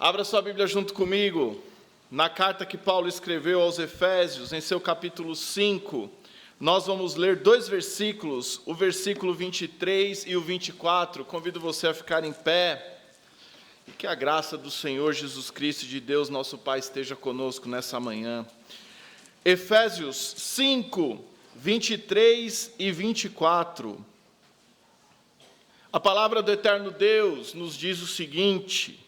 Abra sua Bíblia junto comigo, na carta que Paulo escreveu aos Efésios, em seu capítulo 5, nós vamos ler dois versículos, o versículo 23 e o 24, convido você a ficar em pé, e que a graça do Senhor Jesus Cristo e de Deus nosso Pai esteja conosco nessa manhã. Efésios 5, 23 e 24, a palavra do eterno Deus nos diz o seguinte: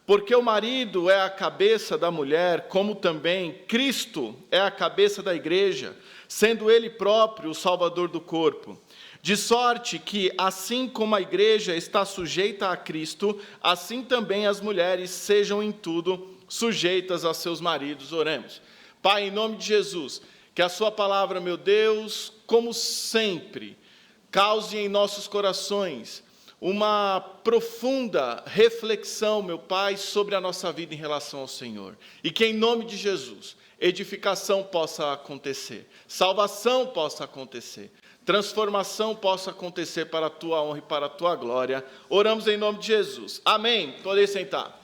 porque o marido é a cabeça da mulher, como também Cristo é a cabeça da igreja, sendo ele próprio o Salvador do corpo. De sorte que, assim como a igreja está sujeita a Cristo, assim também as mulheres sejam em tudo sujeitas a seus maridos. Oremos. Pai, em nome de Jesus, que a sua palavra, meu Deus, como sempre, cause em nossos corações uma profunda reflexão, meu Pai, sobre a nossa vida em relação ao Senhor. E que em nome de Jesus, edificação possa acontecer, salvação possa acontecer, transformação possa acontecer para a Tua honra e para a Tua glória. Oramos em nome de Jesus. Amém. Podem sentar.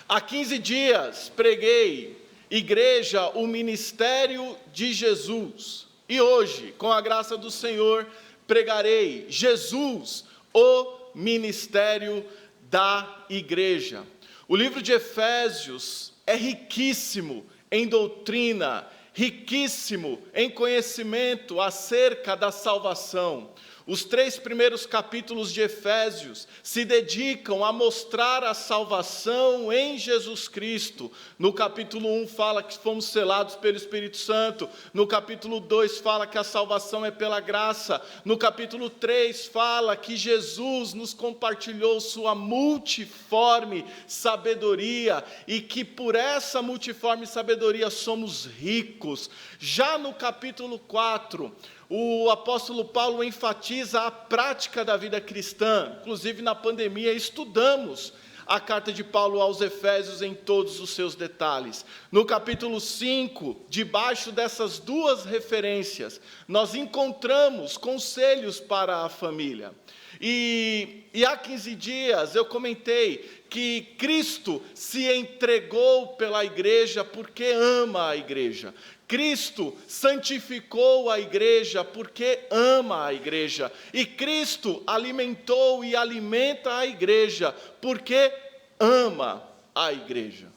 Há 15 dias preguei, Igreja, o ministério de Jesus. E hoje, com a graça do Senhor, pregarei Jesus, o ministério da igreja. O livro de Efésios é riquíssimo em doutrina, riquíssimo em conhecimento acerca da salvação. Os 3 primeiros capítulos de Efésios se dedicam a mostrar a salvação em Jesus Cristo. No capítulo 1 fala que fomos selados pelo Espírito Santo. No capítulo 2 fala que a salvação é pela graça. No capítulo 3 fala que Jesus nos compartilhou sua multiforme sabedoria e que por essa multiforme sabedoria somos ricos. Já no capítulo 4, o apóstolo Paulo enfatiza a prática da vida cristã. Inclusive, na pandemia, estudamos a carta de Paulo aos Efésios em todos os seus detalhes. No capítulo 5, debaixo dessas duas referências, nós encontramos conselhos para a família. E há 15 dias eu comentei que Cristo se entregou pela igreja porque ama a igreja. Cristo santificou a igreja porque ama a igreja. E Cristo alimentou e alimenta a igreja porque ama a igreja.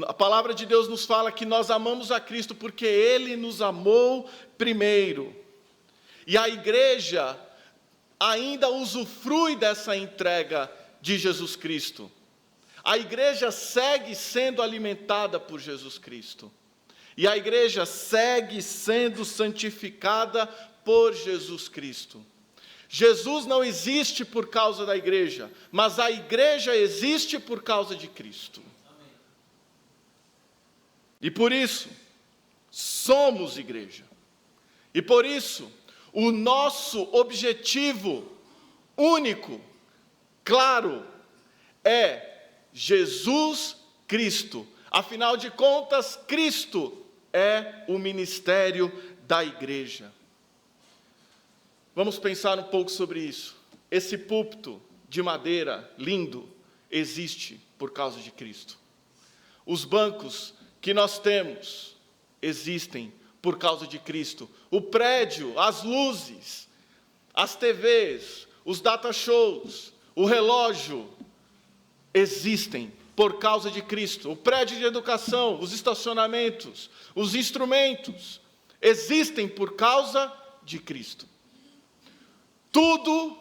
A palavra de Deus nos fala que nós amamos a Cristo porque Ele nos amou primeiro. E a igreja ainda usufrui dessa entrega de Jesus Cristo. A igreja segue sendo alimentada por Jesus Cristo. E a igreja segue sendo santificada por Jesus Cristo. Jesus não existe por causa da igreja, mas a igreja existe por causa de Cristo. Amém. E por isso, somos igreja. E por isso, o nosso objetivo único, claro, é Jesus Cristo. Afinal de contas, Cristo é o ministério da igreja. Vamos pensar um pouco sobre isso. Esse púlpito de madeira lindo existe por causa de Cristo. Os bancos que nós temos existem por causa de Cristo. O prédio, as luzes, as TVs, os data shows, o relógio existem por causa de Cristo. O prédio de educação, os estacionamentos, os instrumentos existem por causa de Cristo. Tudo,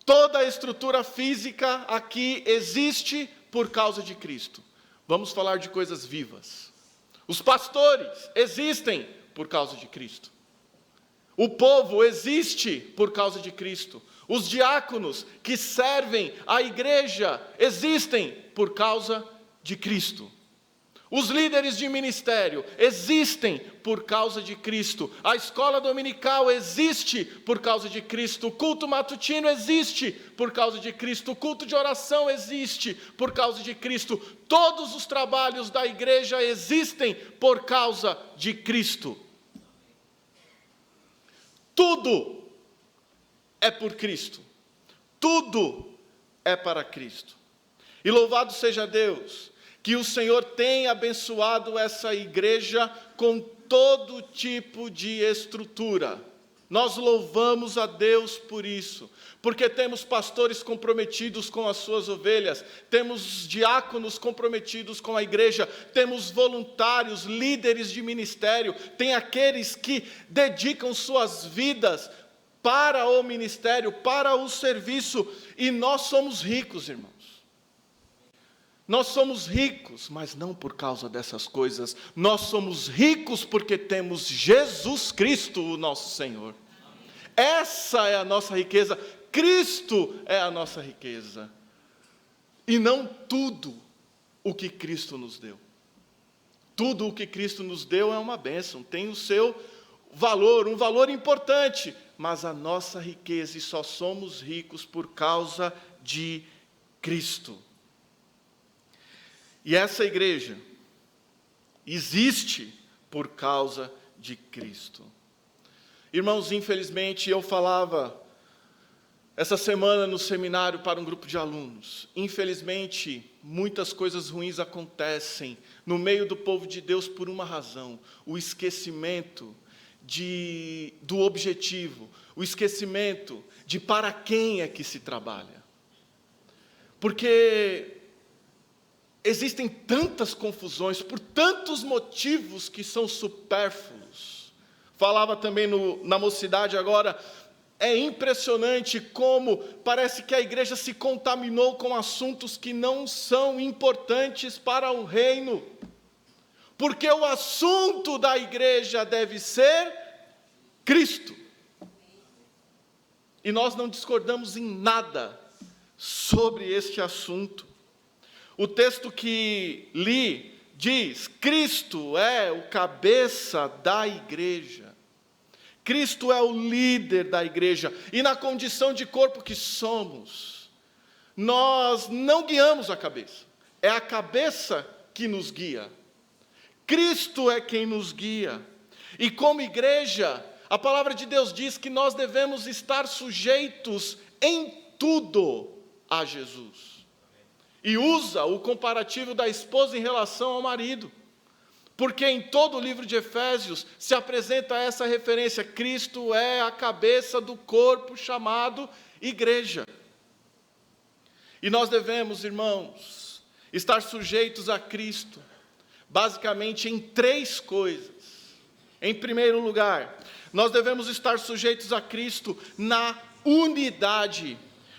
toda a estrutura física aqui existe por causa de Cristo. Vamos falar de coisas vivas. Os pastores existem por causa de Cristo. O povo existe por causa de Cristo. Os diáconos que servem a igreja existem por causa de Cristo. Os líderes de ministério existem por causa de Cristo. A escola dominical existe por causa de Cristo. O culto matutino existe por causa de Cristo. O culto de oração existe por causa de Cristo. Todos os trabalhos da igreja existem por causa de Cristo. Tudo é por Cristo. Tudo é para Cristo. E louvado seja Deus, que o Senhor tem abençoado essa igreja com todo tipo de estrutura. Nós louvamos a Deus por isso, porque temos pastores comprometidos com as suas ovelhas, temos diáconos comprometidos com a igreja, temos voluntários, líderes de ministério, tem aqueles que dedicam suas vidas para o ministério, para o serviço, e nós somos ricos, irmãos. Nós somos ricos, mas não por causa dessas coisas. Nós somos ricos porque temos Jesus Cristo, o nosso Senhor. Essa é a nossa riqueza. Cristo é a nossa riqueza. E não tudo o que Cristo nos deu. Tudo o que Cristo nos deu é uma bênção, tem o seu valor, um valor importante. Mas a nossa riqueza, e só somos ricos por causa de Cristo. E essa igreja existe por causa de Cristo. Irmãos, infelizmente, eu falava essa semana no seminário para um grupo de alunos. Infelizmente, muitas coisas ruins acontecem no meio do povo de Deus por uma razão: o esquecimento do objetivo, o esquecimento de para quem é que se trabalha. Porque existem tantas confusões, por tantos motivos que são supérfluos. Falava também na mocidade agora, é impressionante como parece que a igreja se contaminou com assuntos que não são importantes para o reino. Porque o assunto da igreja deve ser Cristo. E nós não discordamos em nada sobre este assunto. O texto que li diz: Cristo é o cabeça da igreja. Cristo é o líder da igreja. E na condição de corpo que somos, nós não guiamos a cabeça. É a cabeça que nos guia. Cristo é quem nos guia. E como igreja, a palavra de Deus diz que nós devemos estar sujeitos em tudo a Jesus. E usa o comparativo da esposa em relação ao marido. Porque em todo o livro de Efésios se apresenta essa referência: Cristo é a cabeça do corpo chamado igreja. E nós devemos, irmãos, estar sujeitos a Cristo, basicamente em três coisas. Em primeiro lugar, nós devemos estar sujeitos a Cristo na unidade.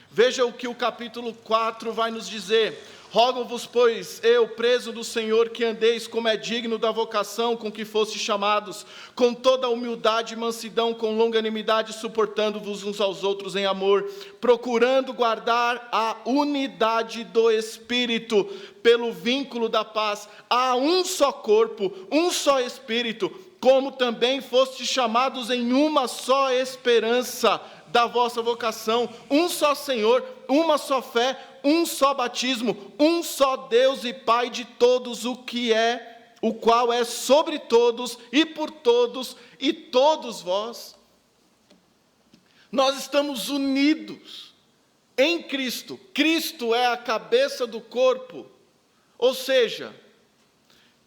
Veja o que o capítulo 4 vai nos dizer: rogo-vos, pois, eu, preso do Senhor, que andeis como é digno da vocação com que fostes chamados, com toda a humildade e mansidão, com longanimidade, suportando-vos uns aos outros em amor, procurando guardar a unidade do Espírito, pelo vínculo da paz. Há um só corpo, um só Espírito, como também fostes chamados em uma só esperança da vossa vocação, um só Senhor, uma só fé, um só batismo, um só Deus e Pai de todos, o qual é sobre todos e por todos e todos vós. Nós estamos unidos em Cristo. Cristo é a cabeça do corpo, ou seja,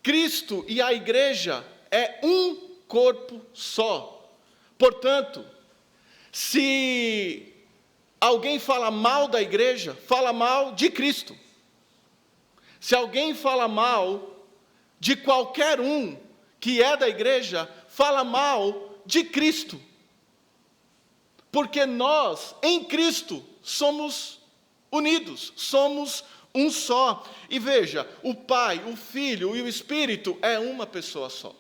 Cristo e a igreja é um corpo só. Portanto, se alguém fala mal da igreja, fala mal de Cristo. Se alguém fala mal de qualquer um que é da igreja, fala mal de Cristo. Porque nós, em Cristo, somos unidos, somos um só. E veja, o Pai, o Filho e o Espírito é uma pessoa só.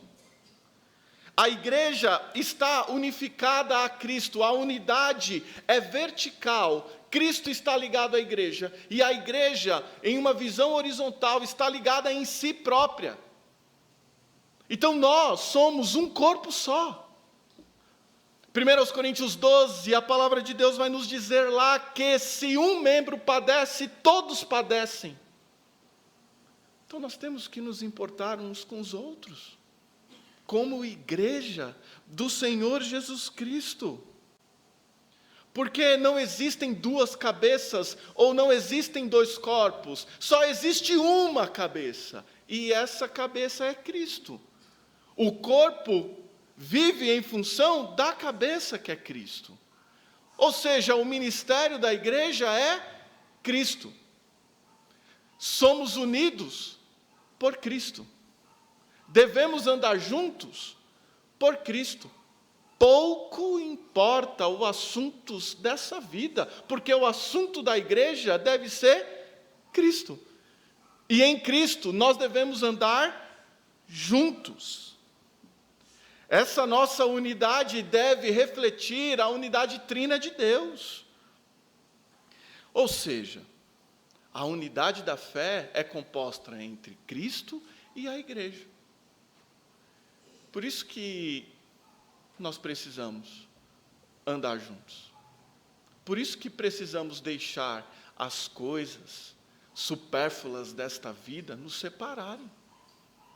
A igreja está unificada a Cristo, a unidade é vertical. Cristo está ligado à igreja, e a igreja, em uma visão horizontal, está ligada em si própria. Então nós somos um corpo só. 1 Coríntios 12, a palavra de Deus vai nos dizer lá que se um membro padece, todos padecem. Então nós temos que nos importar uns com os outros, como igreja do Senhor Jesus Cristo. Porque não existem duas cabeças ou não existem dois corpos, só existe uma cabeça, e essa cabeça é Cristo. O corpo vive em função da cabeça que é Cristo. Ou seja, o ministério da igreja é Cristo. Somos unidos por Cristo. Devemos andar juntos por Cristo. Pouco importa os assuntos dessa vida, porque o assunto da igreja deve ser Cristo. E em Cristo nós devemos andar juntos. Essa nossa unidade deve refletir a unidade trina de Deus. Ou seja, a unidade da fé é composta entre Cristo e a igreja. Por isso que nós precisamos andar juntos. Por isso que precisamos deixar as coisas supérfluas desta vida nos separarem.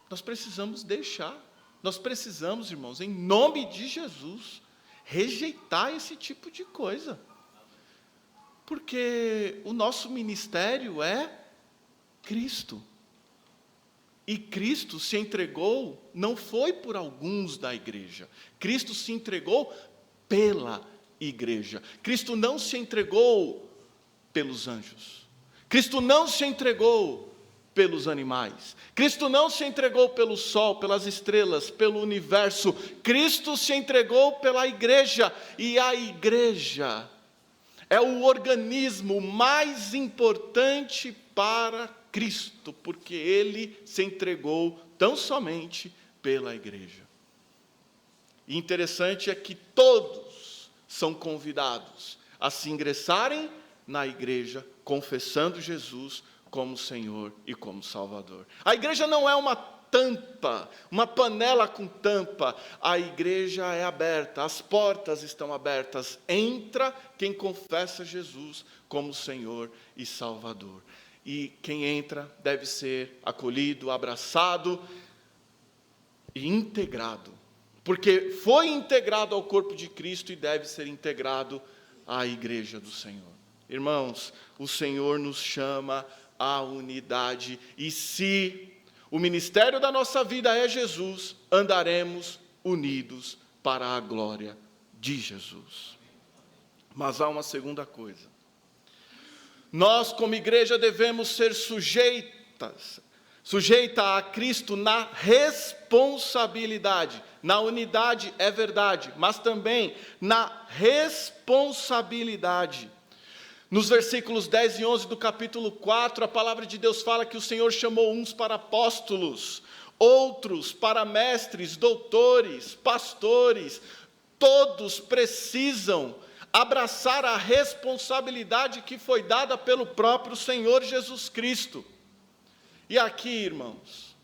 Nós precisamos deixar. Nós precisamos, irmãos, em nome de Jesus, rejeitar esse tipo de coisa. Porque o nosso ministério é Cristo. E Cristo se entregou, não foi por alguns da igreja. Cristo se entregou pela igreja. Cristo não se entregou pelos anjos. Cristo não se entregou pelos animais. Cristo não se entregou pelo sol, pelas estrelas, pelo universo. Cristo se entregou pela igreja. E a igreja é o organismo mais importante para Cristo, porque Ele se entregou tão somente pela igreja. E interessante é que todos são convidados a se ingressarem na igreja, confessando Jesus como Senhor e como Salvador. A igreja não é uma tampa, uma panela com tampa. A igreja é aberta, as portas estão abertas. Entra quem confessa Jesus como Senhor e Salvador. E quem entra deve ser acolhido, abraçado e integrado. Porque foi integrado ao corpo de Cristo e deve ser integrado à igreja do Senhor. Irmãos, o Senhor nos chama à unidade. E se o ministério da nossa vida é Jesus, andaremos unidos para a glória de Jesus. Mas há uma segunda coisa. Nós, como igreja, devemos ser sujeita a Cristo na responsabilidade. Na unidade é verdade, mas também na responsabilidade. Nos versículos 10 e 11 do capítulo 4, a palavra de Deus fala que o Senhor chamou uns para apóstolos, outros para mestres, doutores, pastores. Todos precisam abraçar a responsabilidade que foi dada pelo próprio Senhor Jesus Cristo. E aqui, irmãos,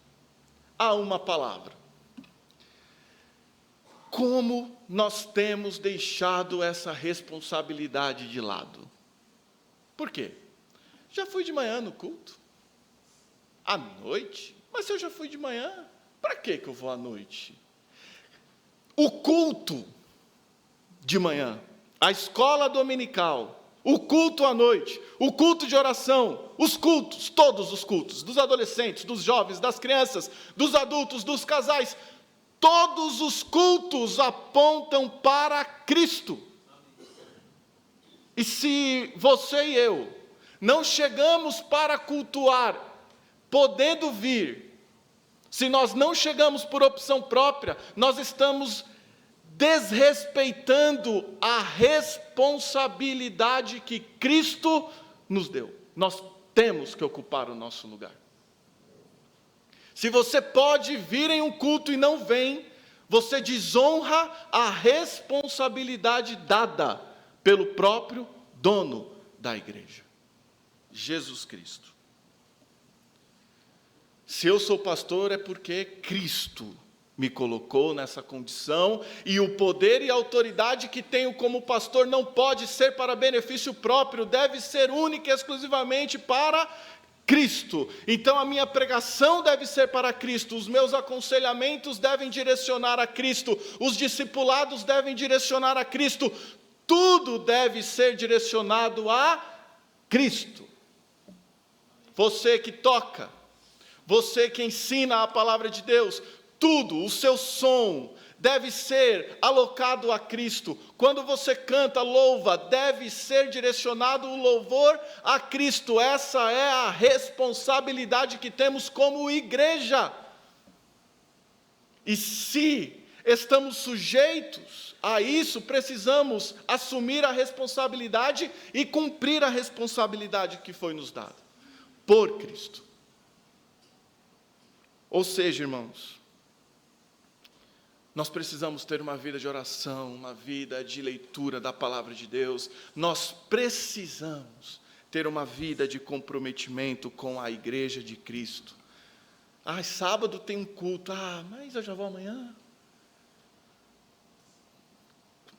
há uma palavra. Como nós temos deixado essa responsabilidade de lado? Por quê? Já fui de manhã no culto? À noite? Mas se eu já fui de manhã, para que eu vou à noite? O culto de manhã, a escola dominical, o culto à noite, o culto de oração, os cultos, todos os cultos, dos adolescentes, dos jovens, das crianças, dos adultos, dos casais, todos os cultos apontam para Cristo. E se você e eu não chegamos para cultuar, podendo vir, se nós não chegamos por opção própria, nós estamos desrespeitando a responsabilidade que Cristo nos deu. Nós temos que ocupar o nosso lugar. Se você pode vir em um culto e não vem, você desonra a responsabilidade dada pelo próprio dono da igreja, Jesus Cristo. Se eu sou pastor é porque Cristo me colocou nessa condição, e o poder e a autoridade que tenho como pastor não pode ser para benefício próprio, deve ser única e exclusivamente para Cristo. Então a minha pregação deve ser para Cristo, os meus aconselhamentos devem direcionar a Cristo, os discipulados devem direcionar a Cristo. tudo deve ser direcionado a Cristo. Você que toca, você que ensina a palavra de Deus, tudo, o seu som deve ser alocado a Cristo. Quando você canta, louva, deve ser direcionado o louvor a Cristo. Essa é a responsabilidade que temos como igreja. E se estamos sujeitos a isso, precisamos assumir a responsabilidade e cumprir a responsabilidade que foi nos dada por Cristo. Ou seja, irmãos, nós precisamos ter uma vida de oração, uma vida de leitura da palavra de Deus. Nós precisamos ter uma vida de comprometimento com a igreja de Cristo. Sábado tem um culto. Mas eu já vou amanhã.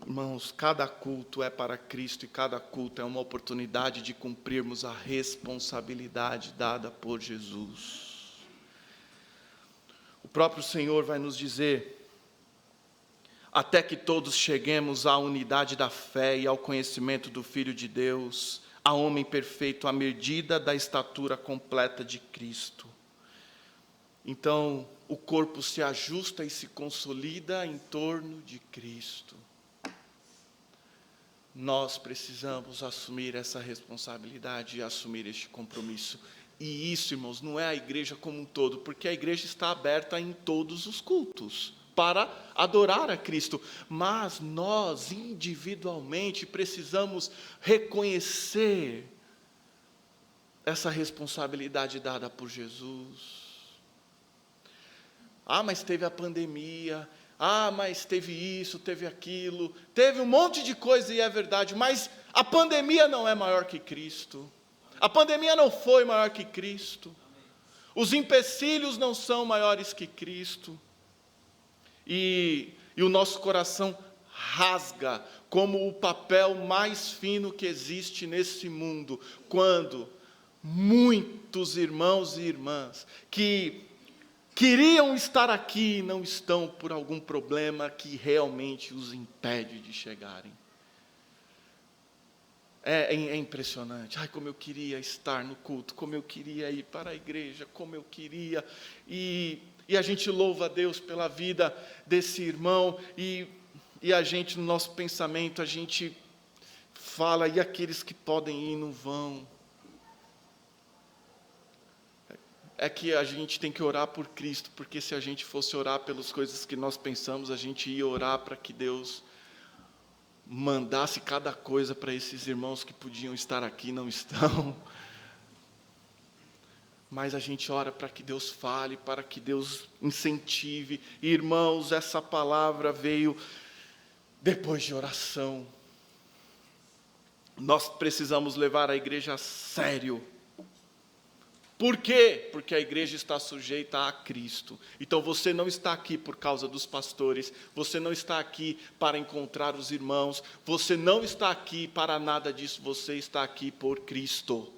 Irmãos, cada culto é para Cristo e cada culto é uma oportunidade de cumprirmos a responsabilidade dada por Jesus. O próprio Senhor vai nos dizer: até que todos cheguemos à unidade da fé e ao conhecimento do Filho de Deus, a homem perfeito, à medida da estatura completa de Cristo. Então, o corpo se ajusta e se consolida em torno de Cristo. Nós precisamos assumir essa responsabilidade e assumir este compromisso. E isso, irmãos, não é a igreja como um todo, porque a igreja está aberta em todos os cultos para adorar a Cristo, mas nós individualmente precisamos reconhecer essa responsabilidade dada por Jesus. Mas teve a pandemia, mas teve isso, teve aquilo, teve um monte de coisa, e é verdade, mas a pandemia não é maior que Cristo, a pandemia não foi maior que Cristo, os empecilhos não são maiores que Cristo. E o nosso coração rasga como o papel mais fino que existe nesse mundo, quando muitos irmãos e irmãs que queriam estar aqui e não estão por algum problema que realmente os impede de chegarem. É impressionante. Como eu queria estar no culto, como eu queria ir para a igreja, como eu queria. E a gente louva a Deus pela vida desse irmão, e a gente, no nosso pensamento, a gente fala: e aqueles que podem ir não vão? É que a gente tem que orar por Cristo, porque se a gente fosse orar pelas coisas que nós pensamos, a gente ia orar para que Deus mandasse cada coisa para esses irmãos que podiam estar aqui e não estão. Mas a gente ora para que Deus fale, para que Deus incentive. E, irmãos, essa palavra veio depois de oração. Nós precisamos levar a igreja a sério. Por quê? Porque a igreja está sujeita a Cristo. Então você não está aqui por causa dos pastores, você não está aqui para encontrar os irmãos, você não está aqui para nada disso, você está aqui por Cristo.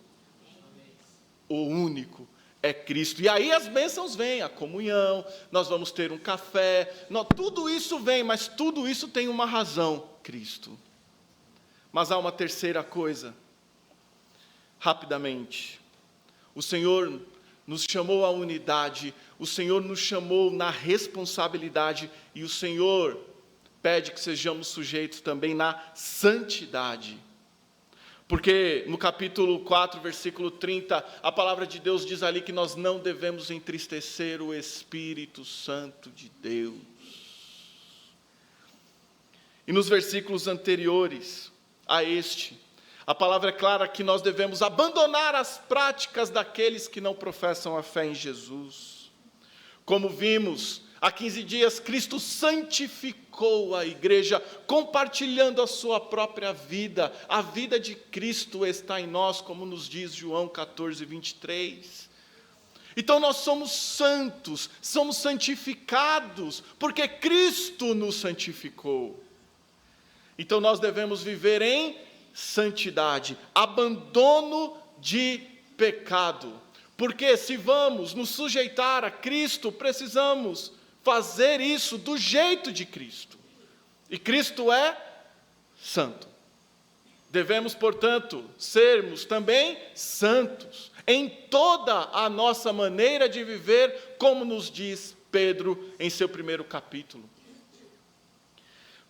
O único é Cristo. E aí as bênçãos vêm, a comunhão, nós vamos ter um café, tudo isso vem, mas tudo isso tem uma razão: Cristo. Mas há uma terceira coisa, rapidamente. O Senhor nos chamou à unidade, o Senhor nos chamou na responsabilidade, e o Senhor pede que sejamos sujeitos também na santidade. Porque no capítulo 4, versículo 30, a palavra de Deus diz ali que nós não devemos entristecer o Espírito Santo de Deus. E nos versículos anteriores a este, a palavra é clara que nós devemos abandonar as práticas daqueles que não professam a fé em Jesus. Como vimos, há 15 dias, Cristo santificou a igreja, compartilhando a sua própria vida. A vida de Cristo está em nós, como nos diz João 14, 23. Então nós somos santos, somos santificados, porque Cristo nos santificou. Então nós devemos viver em santidade, abandono de pecado. Porque se vamos nos sujeitar a Cristo, precisamos fazer isso do jeito de Cristo. E Cristo é santo. Devemos, portanto, sermos também santos em toda a nossa maneira de viver, como nos diz Pedro em seu primeiro capítulo.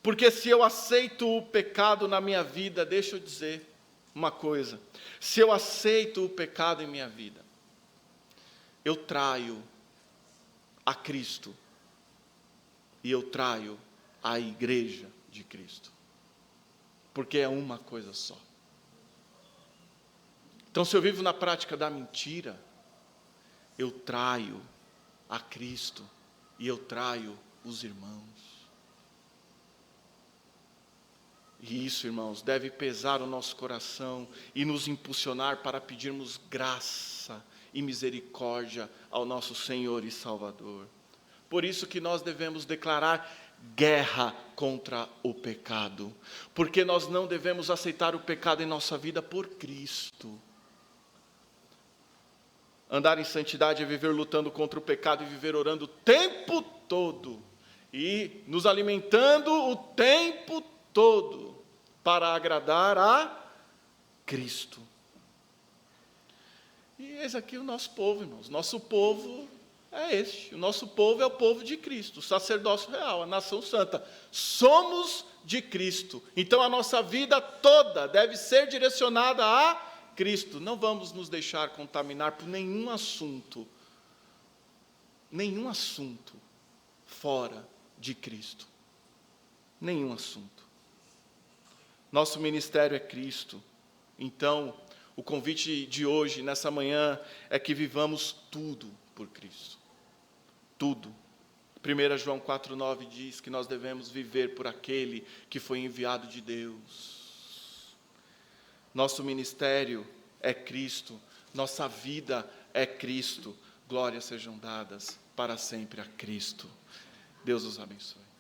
Porque se eu aceito o pecado na minha vida, deixa eu dizer uma coisa, se eu aceito o pecado em minha vida, eu traio a Cristo e eu traio a igreja de Cristo, porque é uma coisa só. Então, se eu vivo na prática da mentira, eu traio a Cristo e eu traio os irmãos. E isso, irmãos, deve pesar o nosso coração e nos impulsionar para pedirmos graça e misericórdia ao nosso Senhor e Salvador. Por isso que nós devemos declarar guerra contra o pecado, porque nós não devemos aceitar o pecado em nossa vida por Cristo. Andar em santidade é viver lutando contra o pecado e viver orando o tempo todo e nos alimentando o tempo todo para agradar a Cristo. E eis aqui o nosso povo, irmãos. Nosso povo é este. O nosso povo é o povo de Cristo, o sacerdócio real, a nação santa. Somos de Cristo. Então a nossa vida toda deve ser direcionada a Cristo. Não vamos nos deixar contaminar por nenhum assunto fora de Cristo. Nenhum assunto. Nosso ministério é Cristo. Então, o convite de hoje, nessa manhã, é que vivamos tudo por Cristo. Tudo. 1 João 4,9 diz que nós devemos viver por aquele que foi enviado de Deus. Nosso ministério é Cristo. Nossa vida é Cristo. Glórias sejam dadas para sempre a Cristo. Deus os abençoe.